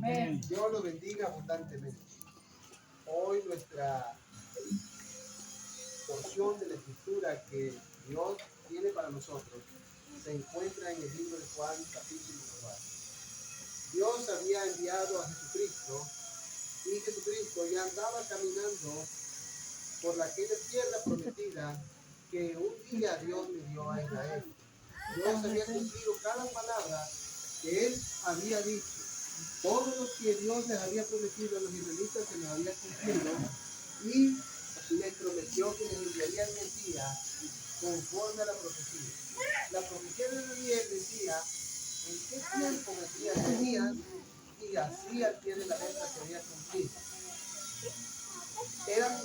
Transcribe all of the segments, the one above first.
Amén. Dios lo bendiga abundantemente. Hoy nuestra porción de la escritura que Dios tiene para nosotros se encuentra en el libro de Juan, capítulo 4. Dios había enviado a Jesucristo y Jesucristo ya andaba caminando por aquella tierra prometida que un día Dios le dio a Israel. Dios había cumplido cada palabra que él había dicho. Todo lo que Dios les había prometido a los israelitas se los había cumplido y les prometió que les enviaría el Mesías conforme a la profecía. La profecía de Daniel decía en qué tiempo Mesías venía y así al pie de la letra se había cumplido. Eran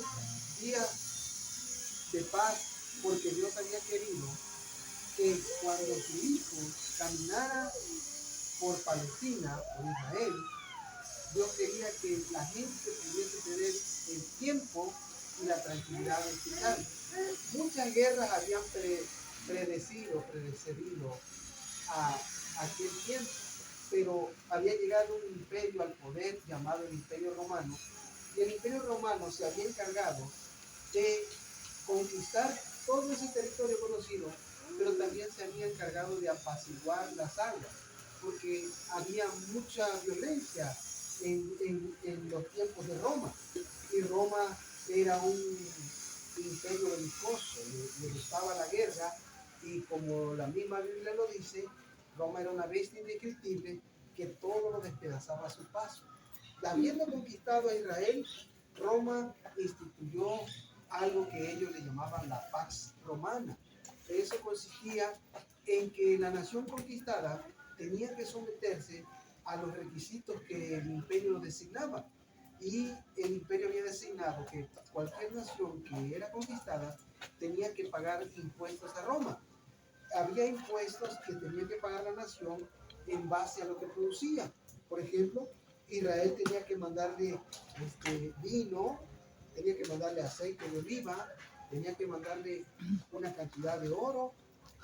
días de paz porque Dios había querido que cuando su hijo caminara por Palestina, por Israel, Dios quería que la gente pudiese tener el tiempo y la tranquilidad de escuchar. Muchas guerras habían precedido a aquel tiempo, pero había llegado un imperio al poder llamado el Imperio Romano, y el Imperio Romano se había encargado de conquistar todo ese territorio conocido, pero también se había encargado de apaciguar las aguas, porque había mucha violencia en los tiempos de Roma, y Roma era un imperio belicoso, le gustaba la guerra, y como la misma Biblia lo dice, Roma era una bestia indescriptible que todo lo despedazaba a su paso. Habiendo conquistado a Israel, Roma instituyó algo que ellos le llamaban la Pax Romana. Eso consistía en que la nación conquistada tenía que someterse a los requisitos que el imperio designaba. Y el imperio había designado que cualquier nación que era conquistada tenía que pagar impuestos a Roma. Había impuestos que tenía que pagar la nación en base a lo que producía. Por ejemplo, Israel tenía que mandarle vino, tenía que mandarle aceite de oliva, tenía que mandarle una cantidad de oro,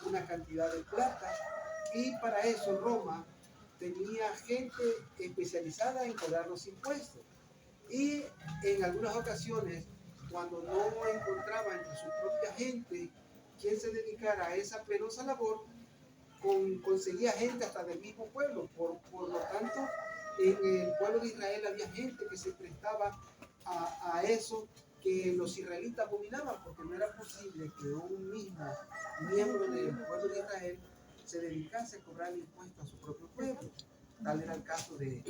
una cantidad de plata, y para eso Roma tenía gente especializada en cobrar los impuestos. Y en algunas ocasiones, cuando no encontraba entre su propia gente quien se dedicara a esa penosa labor, conseguía gente hasta del mismo pueblo. Por lo tanto, en el pueblo de Israel había gente que se prestaba a eso que los israelitas abominaban, porque no era posible que un mismo miembro del pueblo de Israel se dedicase a cobrar impuestos a su propio pueblo. Tal era el caso de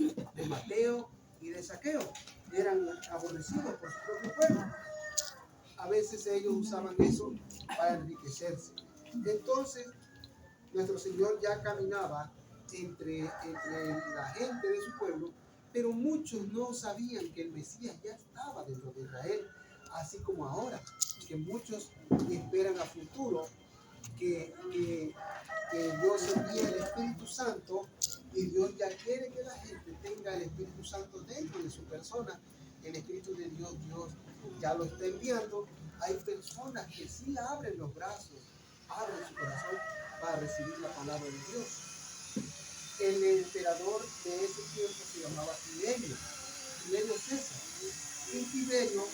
Mateo y de Zaqueo. Eran aborrecidos por su propio pueblo. A veces ellos usaban eso para enriquecerse. Entonces, nuestro Señor ya caminaba entre la gente de su pueblo, pero muchos no sabían que el Mesías ya estaba dentro de Israel, así como ahora, que muchos esperan a futuro que Dios envíe el Espíritu Santo, y Dios ya quiere que la gente tenga el Espíritu Santo dentro de su persona. El Espíritu de Dios ya lo está enviando. Hay personas que sí abren los brazos, abren su corazón para recibir la palabra de Dios. El emperador de ese tiempo se llamaba Tiberio César. Y Tiberio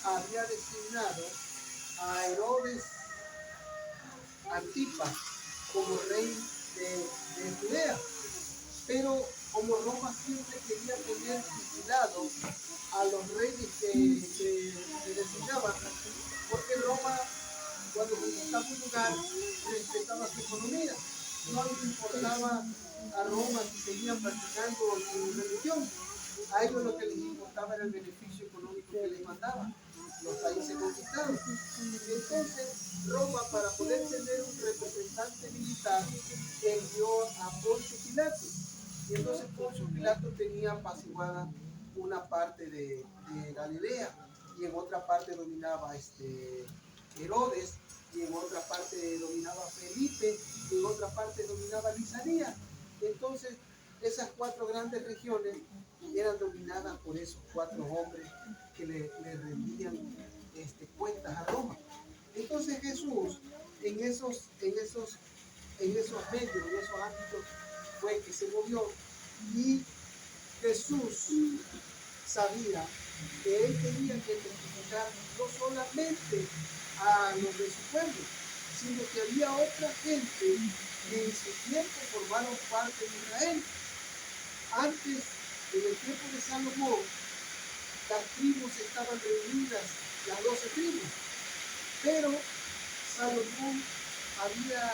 había designado a Herodes Antipas como rey de Judea. Pero como Roma siempre quería tener vigilado a los reyes que designaban, porque Roma, cuando conquistaba un lugar, respetaba su economía. No les importaba a Roma si seguían practicando su religión. A ellos lo que les importaba era el beneficio económico que les mandaba los países conquistados. Entonces, Roma, para poder tener un representante militar, envió a Poncio Pilato. Y entonces Poncio Pilato tenía apaciguada una parte de Galilea, y en otra parte dominaba Herodes, y en otra parte dominaba Felipe, y en otra parte dominaba Lisaría. Entonces, esas cuatro grandes regiones eran dominadas por esos cuatro hombres que le rendían cuentas a Roma. Entonces Jesús, en esos medios, en esos ámbitos, fue que se movió, y Jesús sabía que él tenía que testificar no solamente a los de su pueblo, sino que había otra gente que en su tiempo formaron parte de Israel. Antes, en el tiempo de Salomón, las tribus estaban reunidas, las 12 tribus, pero Salomón había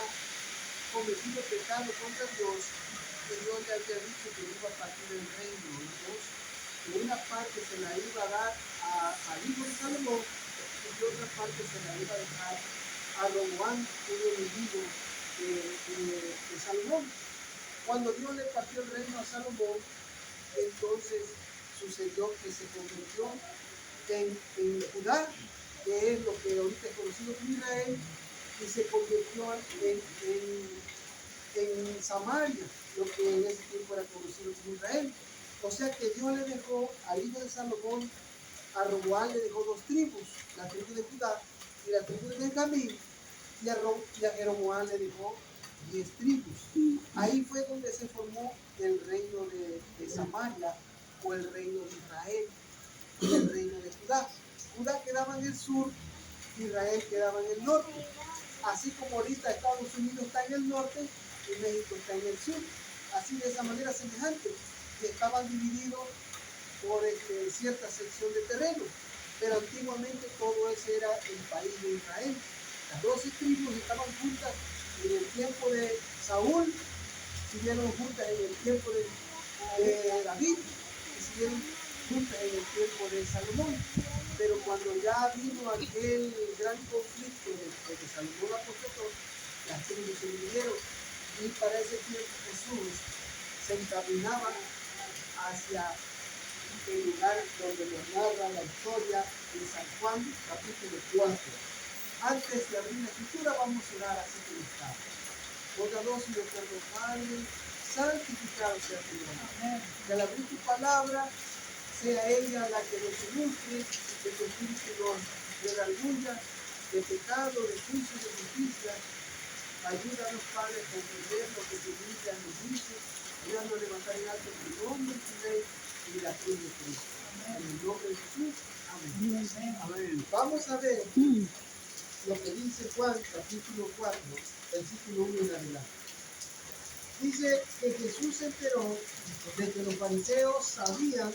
cometido pecado contra Dios, que Dios le había dicho que iba a partir el reino en dos, que una parte se la iba a dar al hijo de Salomón y que otra parte se la iba a dejar a Roboam, un enemigo de Salomón. Cuando Dios le partió el reino a Salomón, entonces sucedió que se convirtió en Judá, que es lo que ahorita es conocido como Israel, y se convirtió en Samaria, lo que en ese tiempo era conocido como Israel. O sea que Dios le dejó al hijo de Salomón, a Roboam le dejó 2 tribus, la tribu de Judá y la tribu de Benjamín, y a Jeroboam le dejó 10 tribus. Ahí fue donde se formó el reino de Samaria, o el reino de Israel, y el reino de Judá. Judá quedaba en el sur, Israel quedaba en el norte. Así como ahorita Estados Unidos está en el norte y México está en el sur. Así de esa manera semejante, que estaban divididos por cierta sección de terreno. Pero antiguamente todo ese era el país de Israel. Las 12 tribus estaban juntas en el tiempo de Saúl, siguieron juntas en el tiempo de David, y siguieron juntas en el tiempo de Salomón. Pero cuando ya vino aquel gran conflicto de que Salomón apostó, las tribus se dividieron, y para ese tiempo Jesús se encaminaba hacia el lugar donde nos narra la historia de San Juan, capítulo 4. Antes de abrir la escritura, vamos a orar así como está. Bondadoso y eterno Padre, santificado sea tu nombre. Que al abrir tu palabra sea ella la que nos ilustre, que tu espíritu nos redarguya de pecado, de juicio y de justicia. Ayúdanos, Padre, a comprender lo que tu Biblia nos dice. Ayúdanos a levantar en alto tu nombre, tu ley y la cruz de Cristo. En el nombre de Jesús. Amén. Amén. Vamos a ver lo que dice Juan, capítulo 4, versículo 1 en adelante. Dice que Jesús se enteró de que los fariseos sabían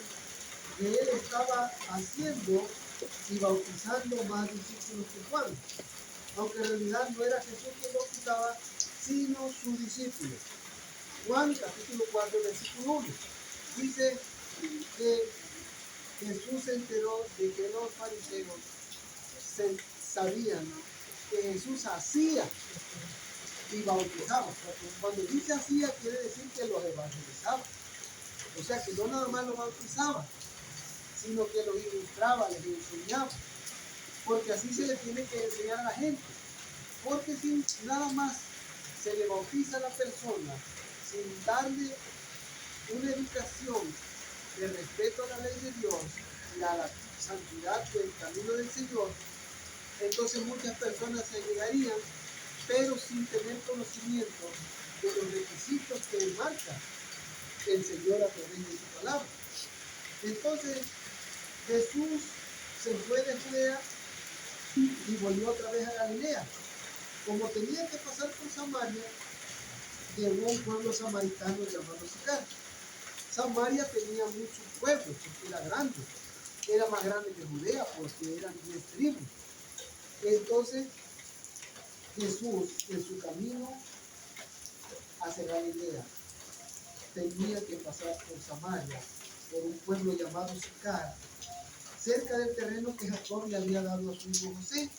que él estaba haciendo y bautizando más discípulos que Juan, aunque en realidad no era Jesús quien bautizaba, sino sus discípulos. Juan, capítulo 4, versículo 1, dice que Jesús se enteró de que los fariseos sabían que Jesús hacía y bautizaba. Cuando dice hacía, quiere decir que los evangelizaba. O sea, que no nada más los bautizaba, sino que los ilustraba, les enseñaba. Porque así se le tiene que enseñar a la gente. Porque si nada más se le bautiza a la persona sin darle una educación de respeto a la ley de Dios y a la santidad del camino del Señor, entonces muchas personas se llegarían, pero sin tener conocimiento de los requisitos que marca el Señor a través de su palabra. Entonces Jesús se fue de Judea y volvió otra vez a Galilea. Como tenía que pasar por Samaria, llegó a un pueblo samaritano llamado Sicar. Samaria tenía muchos pueblos porque era grande. Era más grande que Judea porque eran 10 tribus. Entonces Jesús, en su camino hacia Galilea, tenía que pasar por Samaria, por un pueblo llamado Sicar, cerca del terreno que Jacob le había dado a su hijo José.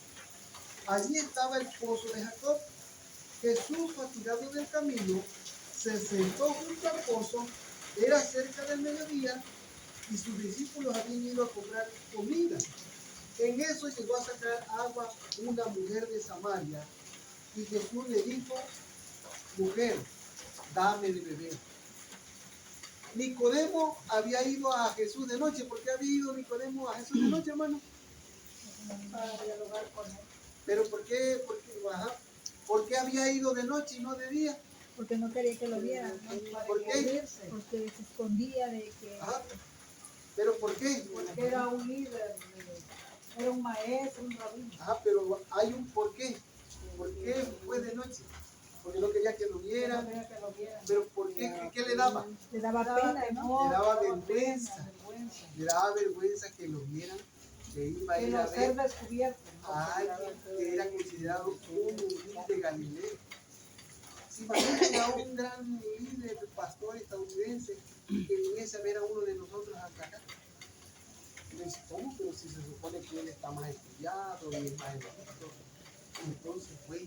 Allí estaba el pozo de Jacob. Jesús, fatigado del camino, se sentó junto al pozo. Era cerca del mediodía y sus discípulos habían ido a comprar comida. En eso llegó a sacar agua una mujer de Samaria, y Jesús le dijo: mujer, dame de beber. Nicodemo había ido a Jesús de noche. ¿Por qué había ido Nicodemo a Jesús de noche, hermano? Para dialogar con él. ¿Pero por qué? ¿Por qué había ido de noche y no de día? Porque no quería que lo vieran, ¿no? ¿Por qué? Porque se escondía de que... ¿Pero por qué? Porque era un líder, era un maestro, un rabino. Pero hay un por qué. ¿Por qué fue de noche? Porque no quería que lo vieran. No quería que lo vieran. ¿Pero por qué? ¿Qué le daba? Le daba pena, ¿no? Le daba vergüenza. Le daba vergüenza que lo vieran, que iba a ir a ver a alguien que era considerado un humilde Galileo. Si imaginan a un gran líder, pastor estadounidense, que viniese a ver a uno de nosotros hasta acá. Y me dice, ¿cómo? Pero si se supone que él está más estudiado y es más erudito. Entonces fue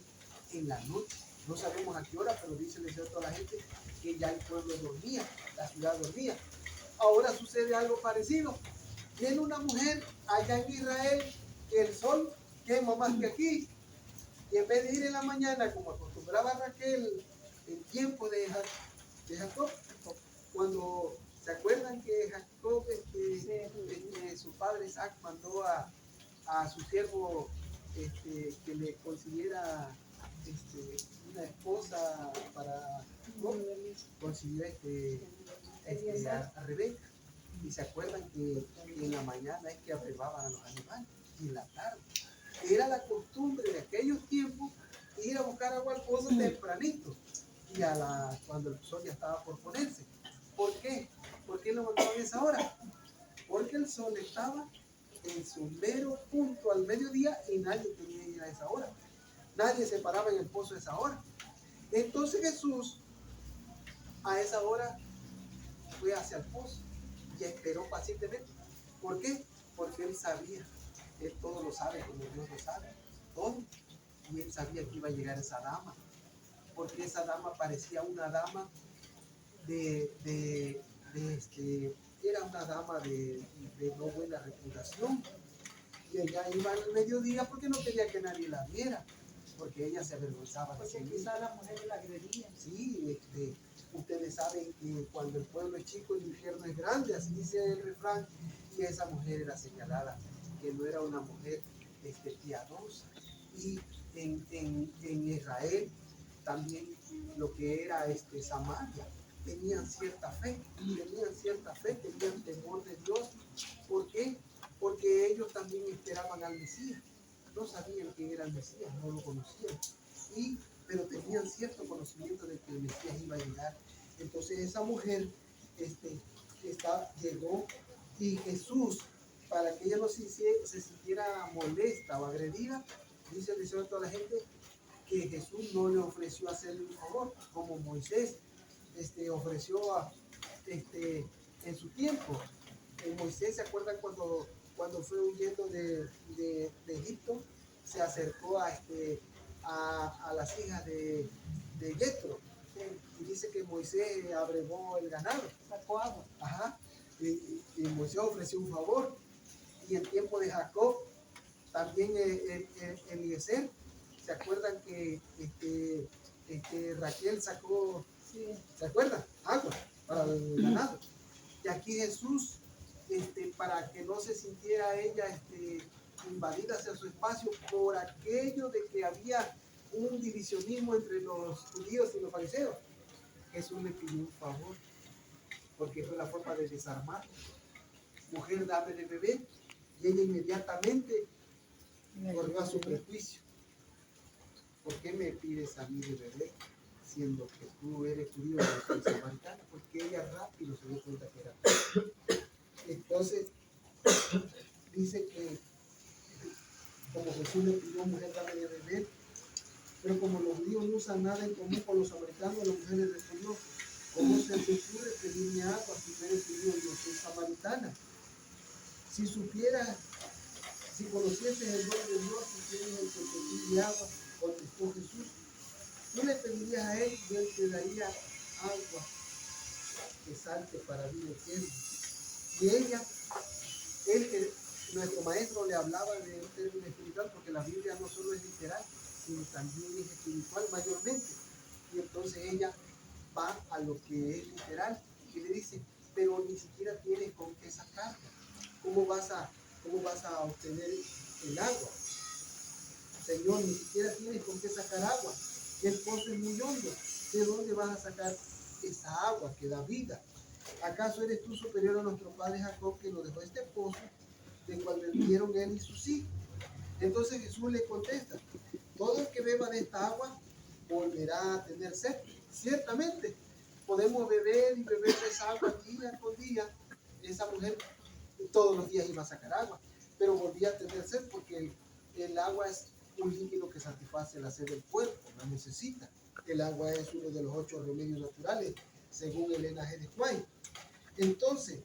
en la noche. No sabemos a qué hora, pero dice el deseo a toda la gente que ya el pueblo dormía, la ciudad dormía. Ahora sucede algo parecido. Viene una mujer allá en Israel que el sol quema más que aquí. Y en vez de ir en la mañana, como acostumbraba Raquel en tiempo de Jacob, cuando se acuerdan que Jacob, su padre Isaac mandó a su siervo que le consiguiera una esposa para consiguió a Rebeca. Y se acuerdan que en la mañana es que arreblaban a los animales y en la tarde. Era la costumbre de aquellos tiempos ir a buscar agua al pozo tempranito y cuando el sol ya estaba por ponerse. ¿Por qué? ¿Por qué lo mandaban a esa hora? Porque el sol estaba en su mero punto al mediodía y nadie quería ir a esa hora. Nadie se paraba en el pozo a esa hora. Entonces Jesús a esa hora fue hacia el pozo y esperó pacientemente. ¿Por qué? Porque él sabía, él todo lo sabe como Dios lo sabe, todo. Y él sabía que iba a llegar esa dama, porque esa dama parecía una dama era una dama de no buena reputación. Y ella iba al mediodía porque no quería que nadie la viera, porque ella se avergonzaba de sí misma. Quizás las mujeres la agredían. Sí, ustedes saben que cuando el pueblo es chico, el infierno es grande, así dice el refrán, y esa mujer era señalada, que no era una mujer piadosa. Y en Israel también lo que era Samaria, tenían cierta fe, tenían temor de Dios. ¿Por qué? Porque ellos también esperaban al Mesías. No sabían quién era el Mesías, no lo conocían. Pero tenían cierto conocimiento de que el Mesías iba a llegar. Entonces esa mujer llegó y Jesús, para que ella no se sintiera molesta o agredida, dice el deseo de toda la gente que Jesús no le ofreció hacerle un favor, como Moisés ofreció en su tiempo. Moisés, ¿se acuerdan cuando fue huyendo de Egipto? Se acercó a las hijas de Jetro. Y dice que Moisés abrevó el ganado. Sacó agua. Ajá. Y Moisés ofreció un favor. Y en tiempo de Jacob, también Eliezer, ¿se acuerdan que Raquel sacó, ¿se acuerdan? Agua para el ganado. Y aquí Jesús, para que no se sintiera ella invadida hacia su espacio por aquello de que había un divisionismo entre los judíos y los fariseos, Jesús le pidió un favor, porque fue la forma de desarmar. Mujer, dame de beber. Y ella inmediatamente corrió a su prejuicio. ¿Por qué me pides a mí de beber, siendo que tú eres judío y yo soy samaritana? Porque ella rápido se dio cuenta que era tú. Entonces, dice que como Jesús le pidió, mujer, dame de beber, pero como los judíos no usan nada en común con los samaritanos, la mujer le respondió, ¿cómo se te ocurre pedirme agua si tú eres judío y yo soy samaritana? Si supieras, si conocieses el don de Dios, si tienes el que te pide agua, contestó Jesús, tú le pedirías a él y él te daría agua que salte para vida eterna. Y nuestro maestro le hablaba de un término espiritual, porque la Biblia no solo es literal, sino también es espiritual mayormente. Y entonces ella va a lo que es literal y le dice, pero ni siquiera tienes con qué sacarla. ¿Cómo vas a obtener el agua? Señor, ni siquiera tienes con qué sacar agua. El pozo es muy hondo. ¿De dónde vas a sacar esa agua que da vida? ¿Acaso eres tú superior a nuestro padre Jacob, que nos dejó este pozo, de cual bebieron él y sus hijos? Entonces Jesús le contesta: todo el que beba de esta agua volverá a tener sed. Ciertamente, podemos beber y beber de esa agua día con día. Esa mujer todos los días iba a sacar agua, pero volvía a tener sed porque el agua es un líquido que satisface la sed del cuerpo, la necesita. El agua es uno de los 8 remedios naturales, según Elena G. de White. Entonces,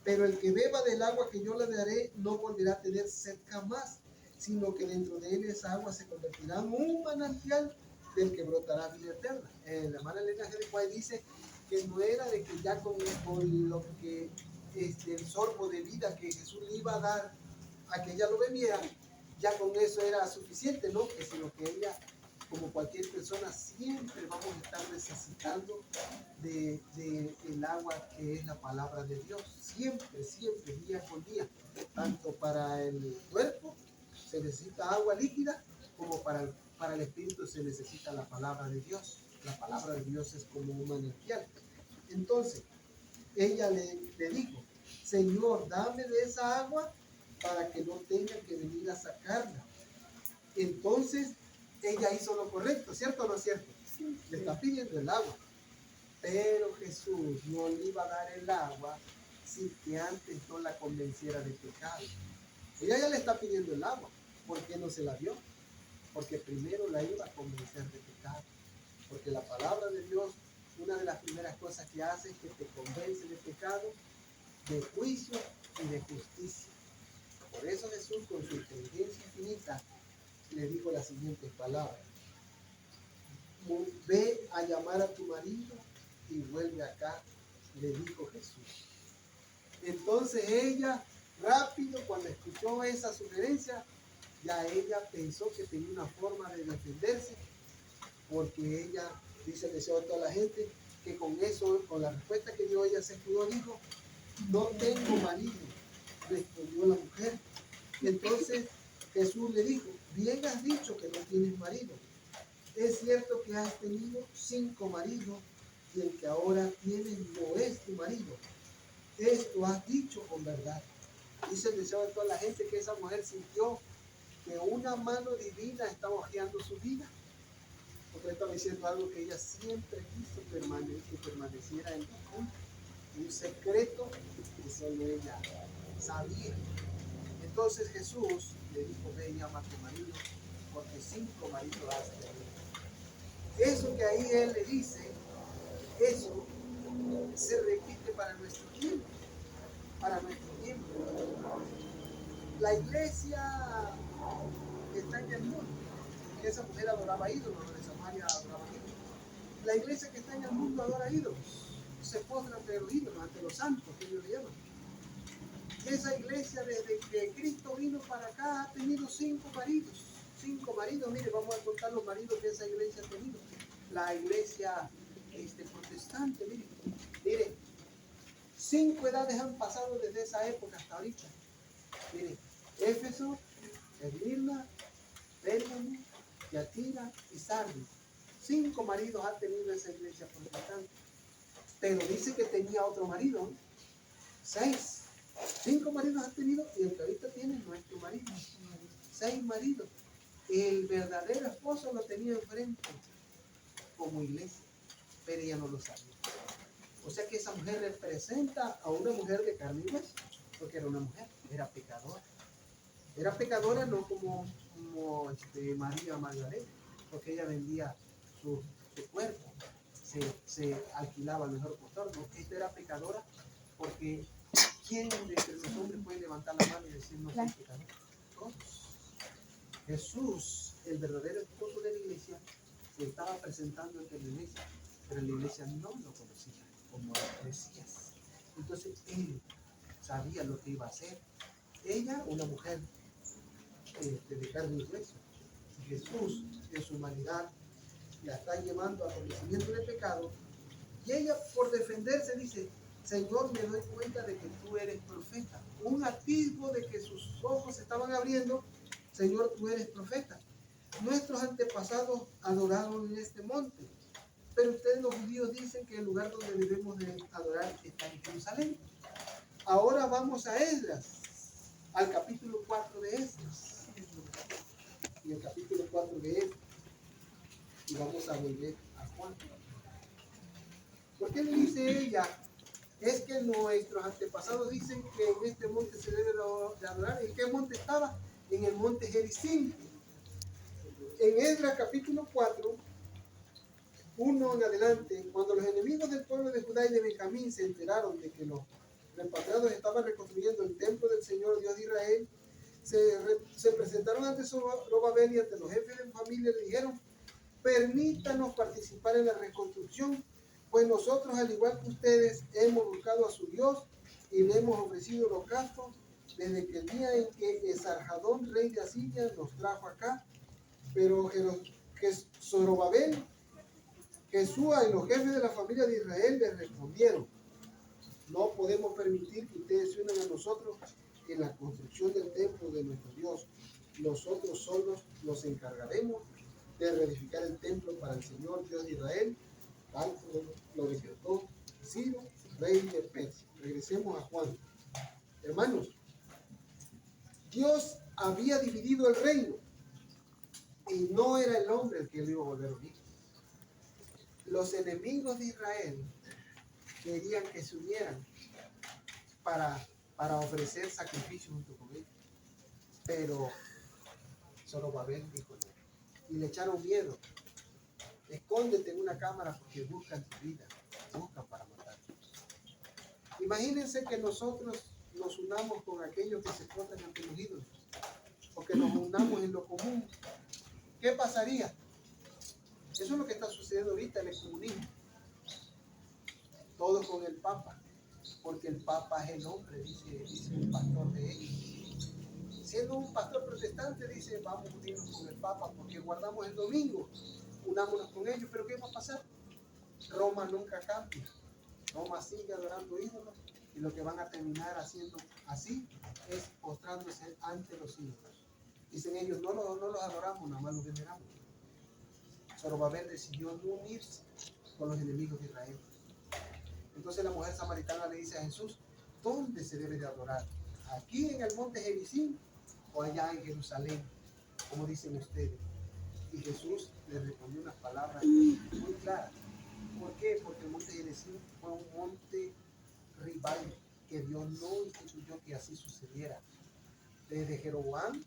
pero el que beba del agua que yo le daré no volverá a tener sed jamás, sino que dentro de él esa agua se convertirá en un manantial del que brotará vida eterna. La hermana Elena G. de White dice que no era de que ya con lo que el sorbo de vida que Jesús le iba a dar a que ella lo bebiera, ya con eso era suficiente, ¿no? Sino que ella, como cualquier persona, siempre vamos a estar necesitando del agua que es la palabra de Dios. Siempre, siempre, día con día. Tanto para el cuerpo se necesita agua líquida, como para el espíritu se necesita la palabra de Dios. La palabra de Dios es como un manantial. Entonces, ella le dijo: Señor, dame de esa agua para que no tenga que venir a sacarla. Entonces, ella hizo lo correcto, ¿cierto o no es cierto? Le está pidiendo el agua. Pero Jesús no le iba a dar el agua sin que antes no la convenciera de pecado. Ella ya le está pidiendo el agua. ¿Por qué no se la dio? Porque primero la iba a convencer de pecado. Porque la palabra de Dios, una de las primeras cosas que hace es que te convence de pecado, de juicio y de justicia. Por eso Jesús, con su inteligencia infinita, le dijo las siguientes palabras: ve a llamar a tu marido y vuelve acá, le dijo Jesús. Entonces ella, rápido, cuando escuchó esa sugerencia, ya ella pensó que tenía una forma de defenderse, porque ella, dice el deseo de toda la gente, que con eso, con la respuesta que dio, ella se escudó, dijo: no tengo marido, respondió la mujer. Entonces Jesús le dijo: bien has dicho que no tienes marido. Es cierto que has tenido 5 maridos y el que ahora tienes no es tu marido. Esto has dicho con verdad. Dice el deseo de toda la gente que esa mujer sintió que una mano divina estaba hojeando su vida, porque estaba diciendo algo que ella siempre quiso que permaneciera en un secreto que solo ella sabía. Entonces Jesús le dijo: ve y llama a tu marido, porque 5 maridos has tenido. Eso que ahí él le dice, eso se repite para nuestro tiempo. Para nuestro tiempo. La iglesia está en el mundo. Esa mujer adoraba ídolos, de Samaria adoraba ídolos. La iglesia que está en el mundo adora ídolos. Se postra ante los ídolos, ante los santos, que ellos le llaman. Esa iglesia, desde que Cristo vino para acá, ha tenido 5 maridos. 5 maridos. Mire, vamos a contar los maridos que esa iglesia ha tenido. La iglesia protestante, mire, 5 edades han pasado desde esa época hasta ahorita. Mire, Éfeso, Esmirna, Pérgamo, Tiatira y Sardis. 5 maridos ha tenido esa iglesia protestante. Pero dice que tenía otro marido, 6. 5 maridos ha tenido y el que ahorita tiene no es tu marido. 6 maridos. El verdadero esposo lo tenía enfrente como iglesia, pero ella no lo sabía. O sea que esa mujer representa a una mujer de carne y hueso, porque era una mujer, era pecadora. Era pecadora no como María Magdalena, porque ella vendía su cuerpo, se alquilaba al mejor postor. No, esta era pecadora porque ¿quién de entre los hombres puede levantar la mano y decir no soy pecador? Todos. Jesús, el verdadero esposo de la iglesia, se estaba presentando ante la iglesia, pero la iglesia no lo conocía como Mesías. Entonces él sabía lo que iba a hacer. Ella, una mujer de carne y hueso. Jesús, en su humanidad, la está llevando a conocimiento de pecado, y ella, por defenderse, dice: Señor, me doy cuenta de que tú eres profeta. Un atisbo de que sus ojos se estaban abriendo: Señor, tú eres profeta. Nuestros antepasados adoraron en este monte. pero ustedes los judíos dicen que el lugar donde debemos de adorar está en Jerusalén. Ahora vamos a Esdras, al capítulo 4 de Esdras. Y el capítulo 4 de Esdras. Y vamos a volver a Juan. ¿Por qué le dice ella? Es que nuestros antepasados dicen que en este monte se debe de adorar. ¿En qué monte estaba? En el monte Gerizim. En Esdras capítulo 4, 1 en adelante, cuando los enemigos del pueblo de Judá y de Benjamín se enteraron de que los repatriados estaban reconstruyendo el templo del Señor Dios de Israel, se presentaron ante Zorobabel y ante los jefes de familia y le dijeron: permítanos participar en la reconstrucción, pues nosotros, al igual que ustedes, hemos buscado a su Dios y le hemos ofrecido holocaustos desde que el día en que Esarhadón, rey de Asiria, nos trajo acá. Pero que Zorobabel, Jesúa y los jefes de la familia de Israel le respondieron: no podemos permitir que ustedes se unan a nosotros en la construcción del templo de nuestro Dios. Nosotros solos nos encargaremos de reedificar el templo para el Señor Dios de Israel, tal como lo decretó Ciro, rey de Persia. Regresemos a Juan. Hermanos, Dios había dividido el reino y no era el hombre el que lo iba a volver a unir. Los enemigos de Israel querían que se unieran para ofrecer sacrificios junto con ellos. Pero Zorobabel dijo no. Y le echaron miedo. Escóndete en una cámara porque buscan tu vida, buscan para matar. Imagínense que nosotros nos unamos con aquellos que se postran ante los ídolos, o que nos unamos en lo común. ¿Qué pasaría? Eso es lo que está sucediendo ahorita en el comunismo. Todo con el Papa, porque el Papa es el hombre, dice un pastor de ellos. Siendo un pastor protestante, dice: vamos a unirnos con el Papa porque guardamos el domingo, unámonos con ellos. Pero ¿qué va a pasar? Roma nunca cambia. Roma sigue adorando ídolos y lo que van a terminar haciendo así es postrándose ante los ídolos. Dicen ellos: no los adoramos, nada más los veneramos. Zorobabel decidió no unirse con los enemigos de Israel. Entonces la mujer samaritana le dice a Jesús: ¿dónde se debe de adorar? ¿Aquí en el monte Gerizim o allá en Jerusalén, como dicen ustedes? Y Jesús le respondió unas palabras muy claras. ¿Por qué? Porque el monte Gerizim fue un monte rival que Dios no instituyó que así sucediera. Desde Jeroboam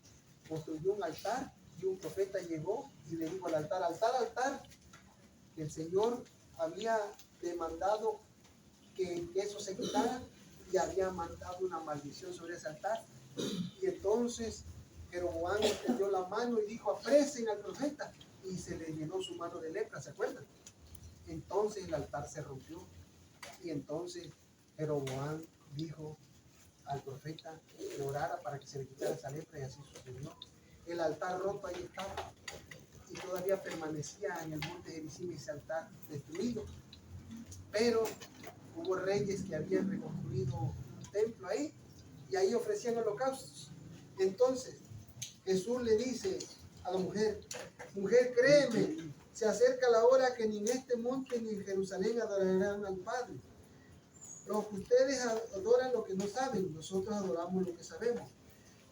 construyó un altar y un profeta llegó y le dijo al altar: altar, que el Señor había demandado que eso se quitara y había mandado una maldición sobre ese altar. Y entonces Jeroboam extendió la mano y dijo: apresen al profeta, y se le llenó su mano de lepra, ¿se acuerdan? Entonces el altar se rompió y entonces Jeroboam dijo al profeta que orara para que se le quitara esa lepra, y así sucedió. El altar roto ahí estaba y todavía permanecía en el monte Gerizim ese altar destruido, pero hubo reyes que habían reconstruido un templo ahí y ahí ofrecían holocaustos. Entonces Jesús le dice a la mujer: mujer, créeme, se acerca la hora que ni en este monte ni en Jerusalén adorarán al Padre. Los que ustedes adoran lo que no saben, nosotros adoramos lo que sabemos.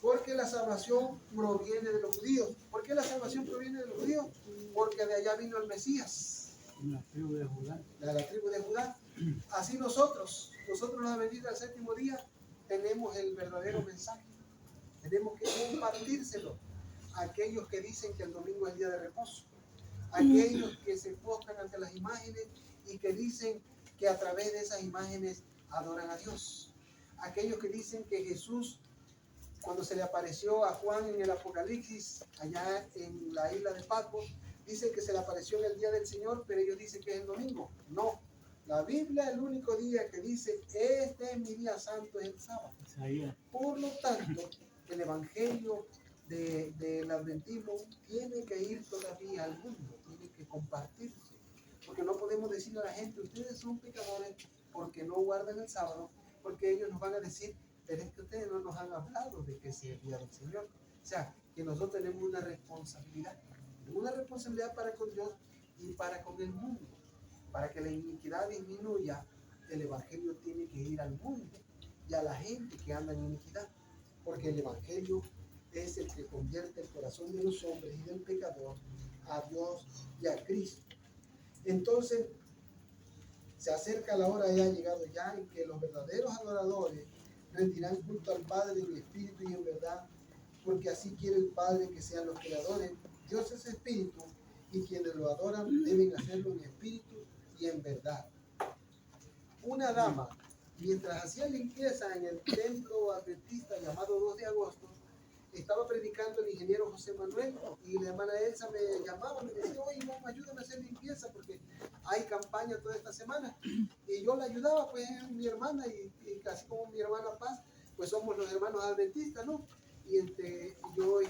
Porque la salvación proviene de los judíos. ¿Por qué la salvación proviene de los judíos? Porque de allá vino el Mesías. La tribu de Judá. De la tribu de Judá. Así nosotros la venida del séptimo día, tenemos el verdadero mensaje. Tenemos que compartírselo a aquellos que dicen que el domingo es el día de reposo. Aquellos que se postran ante las imágenes y que dicen que a través de esas imágenes adoran a Dios. Aquellos que dicen que Jesús, cuando se le apareció a Juan en el Apocalipsis, allá en la isla de Patmos, dicen que se le apareció en el día del Señor, pero ellos dicen que es el domingo. No, la Biblia, el único día que dice: este es mi día santo, es el sábado. Isaías. Por lo tanto, el evangelio del adventismo tiene que ir todavía al mundo, tiene que compartirse, porque no podemos decirle a la gente: ustedes son pecadores porque no guardan el sábado, porque ellos nos van a decir: pero es que ustedes no nos han hablado de que sea el día del Señor. O sea, que nosotros tenemos una responsabilidad para con Dios y para con el mundo. Para que la iniquidad disminuya, el evangelio tiene que ir al mundo y a la gente que anda en iniquidad. Porque el evangelio es el que convierte el corazón de los hombres y del pecador a Dios y a Cristo. Entonces, se acerca la hora, ya ha llegado ya, en que los verdaderos adoradores rendirán culto al Padre en espíritu y en verdad, porque así quiere el Padre que sean los que adoren. Dios es espíritu y quienes lo adoran deben hacerlo en espíritu y en verdad. Una dama, mientras hacía limpieza en el templo adventista llamado 2 de agosto, estaba predicando el ingeniero José Manuel y la hermana Elsa me llamaba, me decía, oye, mamá, ayúdame a hacer limpieza porque hay campaña toda esta semana. Y yo la ayudaba, pues mi hermana y casi como mi hermana Paz, pues somos los hermanos adventistas, ¿no? Y yo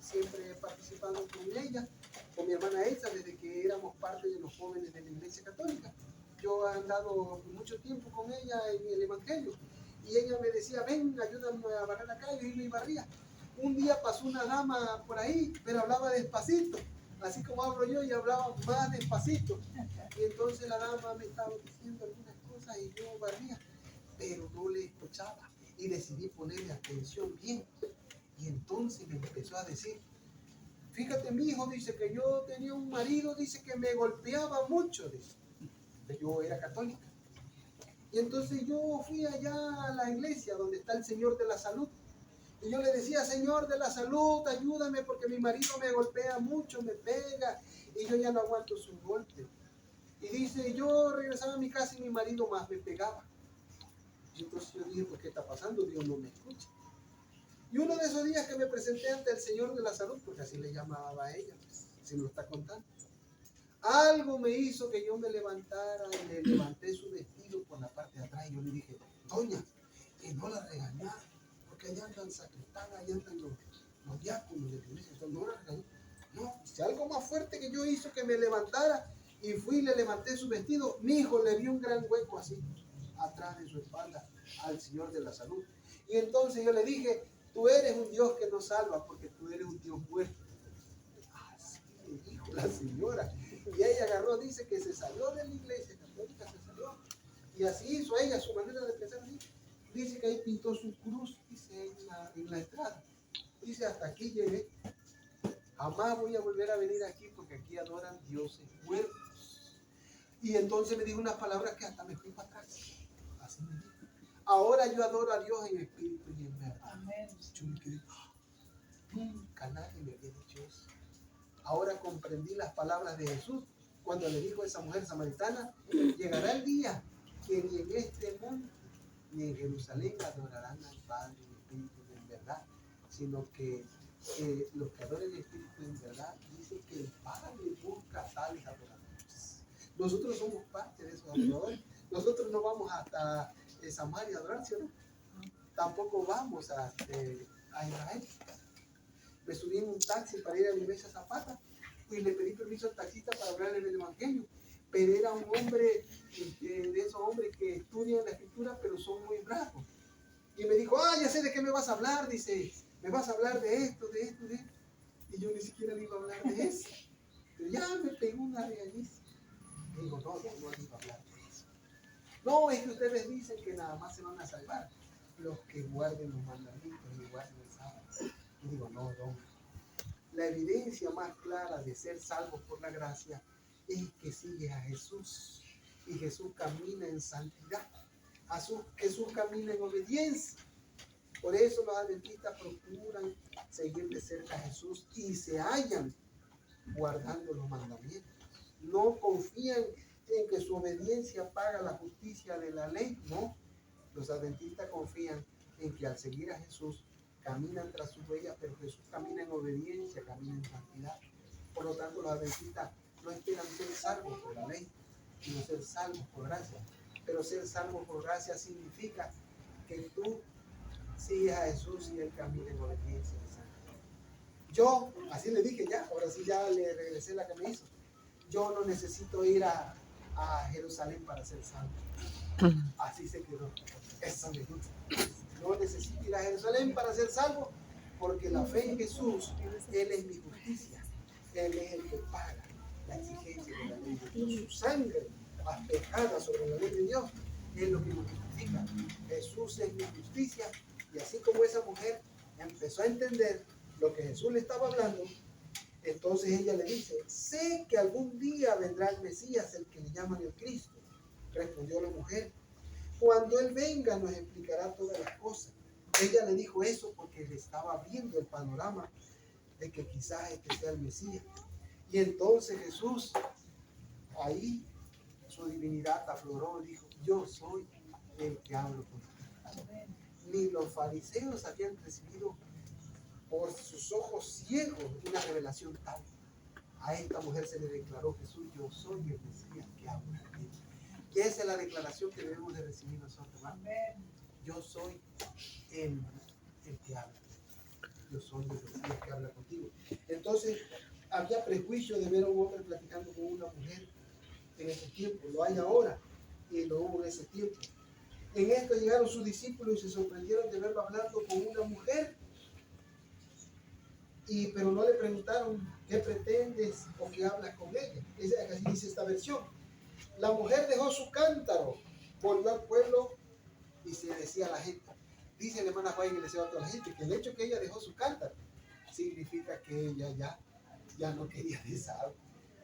siempre participando con ella, con mi hermana Elsa, desde que éramos parte de los jóvenes de la Iglesia Católica. Yo he andado mucho tiempo con ella en el Evangelio y ella me decía, ven, ayúdame a barrer la calle, y me barría. Un día pasó una dama por ahí, pero hablaba despacito, así como hablo yo, y hablaba más despacito. Y entonces la dama me estaba diciendo algunas cosas y yo barría, pero no le escuchaba y decidí ponerle atención bien. Y entonces me empezó a decir, fíjate, mi hijo, dice que yo tenía un marido, dice que me golpeaba mucho, dice. Yo era católica. Y entonces yo fui allá a la iglesia donde está el Señor de la Salud. Y yo le decía, Señor de la Salud, ayúdame porque mi marido me golpea mucho, me pega y yo ya no aguanto sus golpes. Y dice, yo regresaba a mi casa y mi marido más me pegaba. Y entonces yo dije, pues ¿qué está pasando? Dios no me escucha. Y uno de esos días que me presenté ante el Señor de la Salud, porque así le llamaba a ella, pues, se lo está contando. Algo me hizo que yo me levantara y le levanté su vestido por la parte de atrás y yo le dije, doña, que no la regañara, porque allá andan sacristanas, allá andan los diáconos de la iglesia, no la regañé. No, si algo más fuerte que yo hizo que me levantara y fui y le levanté su vestido, mi hijo le dio un gran hueco así, atrás de su espalda, al Señor de la Salud. Y entonces yo le dije, tú eres un Dios que nos salva porque tú eres un Dios bueno. Así le dijo la señora. Y ella agarró, dice que se salió de la iglesia católica, se salió. Y así hizo ella, su manera de pensar así. Dice que ahí pintó su cruz, dice, en la entrada. Dice, hasta aquí llegué. Jamás voy a volver a venir aquí porque aquí adoran dioses muertos. Y entonces me dijo unas palabras que hasta me fui para atrás. Así me dijo. Ahora yo adoro a Dios en espíritu y en verdad. Amén. Yo me quedé, nunca nadie me había dicho eso. Ahora comprendí las palabras de Jesús cuando le dijo a esa mujer samaritana, llegará el día que ni en este mundo ni en Jerusalén adorarán al Padre en espíritu y en verdad, sino que los que adoren en espíritu y en verdad dicen que el Padre busca tales adoradores. Nosotros somos parte de esos adoradores. Nosotros no vamos hasta Samaria a adorar, ¿sí o no? Tampoco vamos a Israel. Me subí en un taxi para ir a la iglesia Zapata y le pedí permiso al taxista para hablarle del evangelio, pero era un hombre de esos hombres que estudian la escritura pero son muy bravos, y me dijo, ya sé de qué me vas a hablar, dice, me vas a hablar de esto, de esto, de esto, y yo ni siquiera le iba a hablar de eso, pero ya me pegó una regañiza. Y digo, no le iba a hablar de eso. No, es que ustedes dicen que nada más se van a salvar los que guarden los mandamientos y guarden el sábado. Y digo, no. La evidencia más clara de ser salvos por la gracia es que sigues a Jesús. Y Jesús camina en santidad. Jesús camina en obediencia. Por eso los adventistas procuran seguir de cerca a Jesús y se hallan guardando los mandamientos. No confían en que su obediencia paga la justicia de la ley. No. Los adventistas confían en que al seguir a Jesús caminan tras sus huellas, pero Jesús camina en obediencia, camina en santidad. Por lo tanto, los adventistas no esperan ser salvos por la ley, sino ser salvos por gracia. Pero ser salvos por gracia significa que tú sigues a Jesús y Él camina en obediencia y santidad. Yo, así le dije ya, ahora sí ya le regresé la que me hizo. Yo no necesito ir a Jerusalén para ser salvo. Así se quedó. Eso me gusta. No necesito ir a Jerusalén para ser salvo, porque la fe en Jesús, Él es mi justicia. Él es el que paga la exigencia de la ley de Dios. Su sangre pecada sobre la ley de Dios, es lo que nos justifica. Jesús es mi justicia. Y así como esa mujer empezó a entender lo que Jesús le estaba hablando, entonces ella le dice, sé que algún día vendrá el Mesías, el que le llaman el Cristo. Respondió la mujer, cuando Él venga nos explicará todas las cosas. Ella le dijo eso porque le estaba viendo el panorama de que quizás este sea el Mesías. Y entonces Jesús, ahí su divinidad afloró y dijo, yo soy el que hablo contigo. Ni los fariseos habían recibido por sus ojos ciegos una revelación tal. A esta mujer se le declaró Jesús, yo soy el Mesías que habla contigo. Y esa es la declaración que debemos de recibir nosotros, hermano. Yo soy el que habla. Yo soy el Mesías que habla contigo. Entonces, había prejuicio de ver a un hombre platicando con una mujer en ese tiempo. Lo hay ahora y lo hubo en ese tiempo. En esto llegaron sus discípulos y se sorprendieron de verlo hablando con una mujer. Pero no le preguntaron qué pretendes o qué hablas con ella. Así dice esta versión. La mujer dejó su cántaro, volvió al pueblo y se decía a la gente. Dice la hermana Juan y le decía a toda la gente que el hecho que ella dejó su cántaro significa que ella ya no quería de esa agua,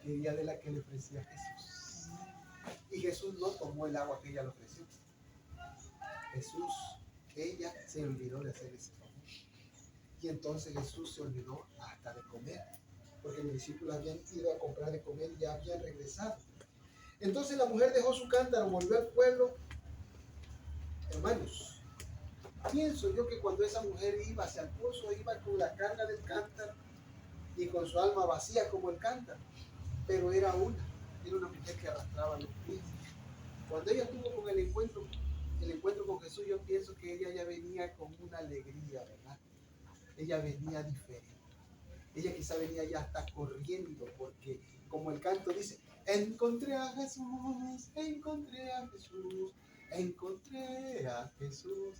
quería de la que le ofrecía Jesús. Y Jesús no tomó el agua que ella le ofreció. Jesús, ella se olvidó de hacer ese favor. Y entonces Jesús se olvidó hasta de comer, porque los discípulos habían ido a comprar de comer y ya habían regresado. Entonces la mujer dejó su cántaro, volvió al pueblo. Hermanos, pienso yo que cuando esa mujer iba hacia el pozo, iba con la carga del cántaro y con su alma vacía como el cántaro, pero era una mujer que arrastraba los pies. Cuando ella tuvo con el encuentro con Jesús, yo pienso que ella ya venía con una alegría, ¿verdad? Ella venía diferente. Ella quizá venía ya hasta corriendo, porque como el canto dice, encontré a Jesús, encontré a Jesús, encontré a Jesús.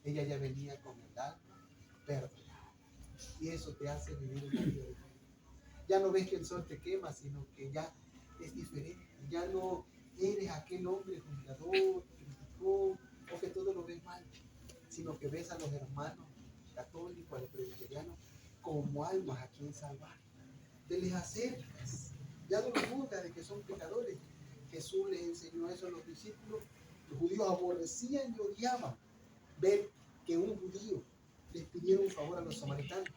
Ella ya venía con el alma perdonada. Y eso te hace vivir una vida de fe. Ya no ves que el sol te quema, sino que ya es diferente. Ya no eres aquel hombre juzgador, criticón, o que todo lo ves mal, sino que ves a los hermanos católicos, a los presbiterianos, como almas a quien salvar. Te les acercas, ya no los juzgas de que son pecadores. Jesús les enseñó eso a los discípulos. Los judíos aborrecían y odiaban ver que un judío les pidiera un favor a los samaritanos.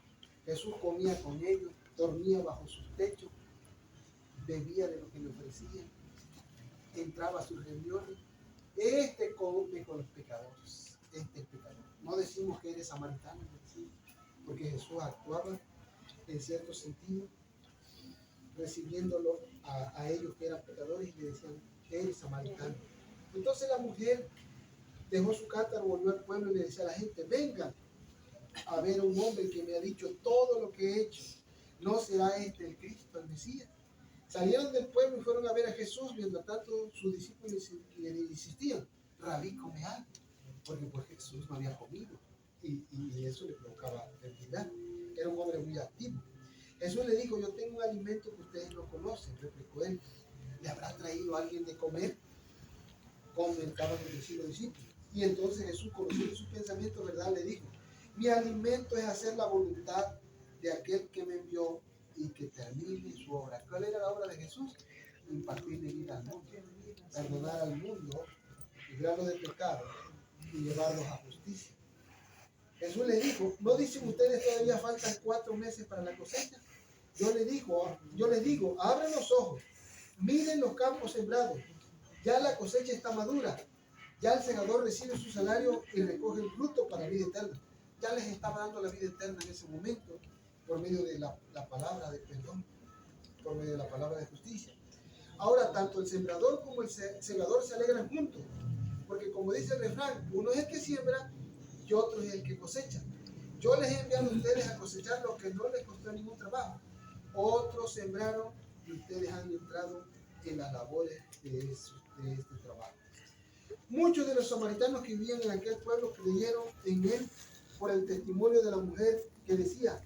Jesús comía con ellos, dormía bajo sus techos, bebía de lo que le ofrecían, entraba a sus reuniones. Este come con los pecadores, este es pecador. No decimos que eres samaritano, porque Jesús actuaba en cierto sentido, recibiéndolo a ellos que eran pecadores y le decían, eres samaritano. Entonces la mujer dejó su cántaro, volvió al pueblo y le decía a la gente, vengan a ver a un hombre que me ha dicho todo lo que he hecho. ¿No será este el Cristo, el Mesías? Salieron del pueblo y fueron a ver a Jesús, mientras tanto sus discípulos le insistían, Rabí, come algo, porque pues Jesús no había comido y eso le provocaba debilidad. Era un hombre muy activo. Jesús le dijo, yo tengo un alimento que ustedes no conocen, replicó él. ¿Le habrá traído a alguien de comer? Comentaban los discípulos. Y entonces Jesús, conociendo su pensamiento, ¿verdad?, le dijo, mi alimento es hacer la voluntad de aquel que me envió y que termine su obra. ¿Cuál era la obra de Jesús? Impartirle vida al mundo, perdonar al mundo, librarlos de pecado y llevarlos a justicia. Jesús le dijo, ¿no dicen ustedes todavía faltan 4 meses para la cosecha? Yo les digo, abran los ojos, miren los campos sembrados, ya la cosecha está madura, ya el segador recibe su salario y recoge el fruto para la vida eterna. Ya les estaba dando la vida eterna en ese momento, por medio de la palabra de perdón, por medio de la palabra de justicia. Ahora, tanto el sembrador como el segador se alegran juntos, porque como dice el refrán, uno es el que siembra y otro es el que cosecha. Yo les he enviado a ustedes a cosechar lo que no les costó ningún trabajo. Otros sembraron y ustedes han entrado en las labores de este trabajo. Muchos de los samaritanos que vivían en aquel pueblo creyeron en él por el testimonio de la mujer que decía,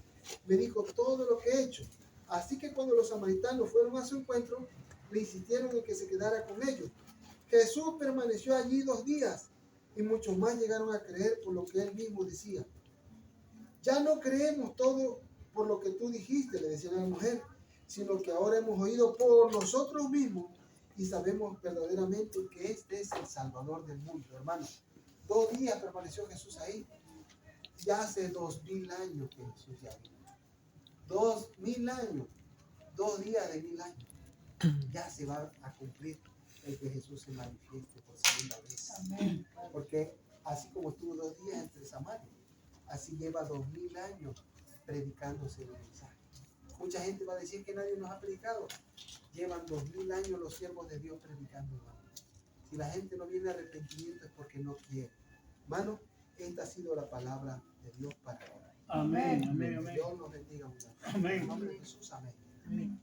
me dijo todo lo que he hecho. Así que cuando los samaritanos fueron a su encuentro, le insistieron en que se quedara con ellos. Jesús permaneció allí 2 días y muchos más llegaron a creer por lo que él mismo decía. Ya no creemos todo por lo que tú dijiste, le decía a la mujer, sino que ahora hemos oído por nosotros mismos y sabemos verdaderamente que este es el Salvador del mundo, hermanos. 2 días permaneció Jesús ahí. Ya hace 2000 años que Jesús ya vino. 2000 años. 2 días de 1000 años. Ya se va a cumplir el que Jesús se manifieste por segunda vez. Amén. Porque así como estuvo 2 días entre Samaria, así lleva 2000 años predicándose el mensaje. Mucha gente va a decir que nadie nos ha predicado. Llevan 2000 años los siervos de Dios predicando, hermano. Si la gente no viene a arrepentimiento es porque no quiere. Hermano, esta ha sido la palabra de Dios para ahora. Amén, amén, amén. Dios nos bendiga. Amén. En el nombre de Jesús, amén. Amén.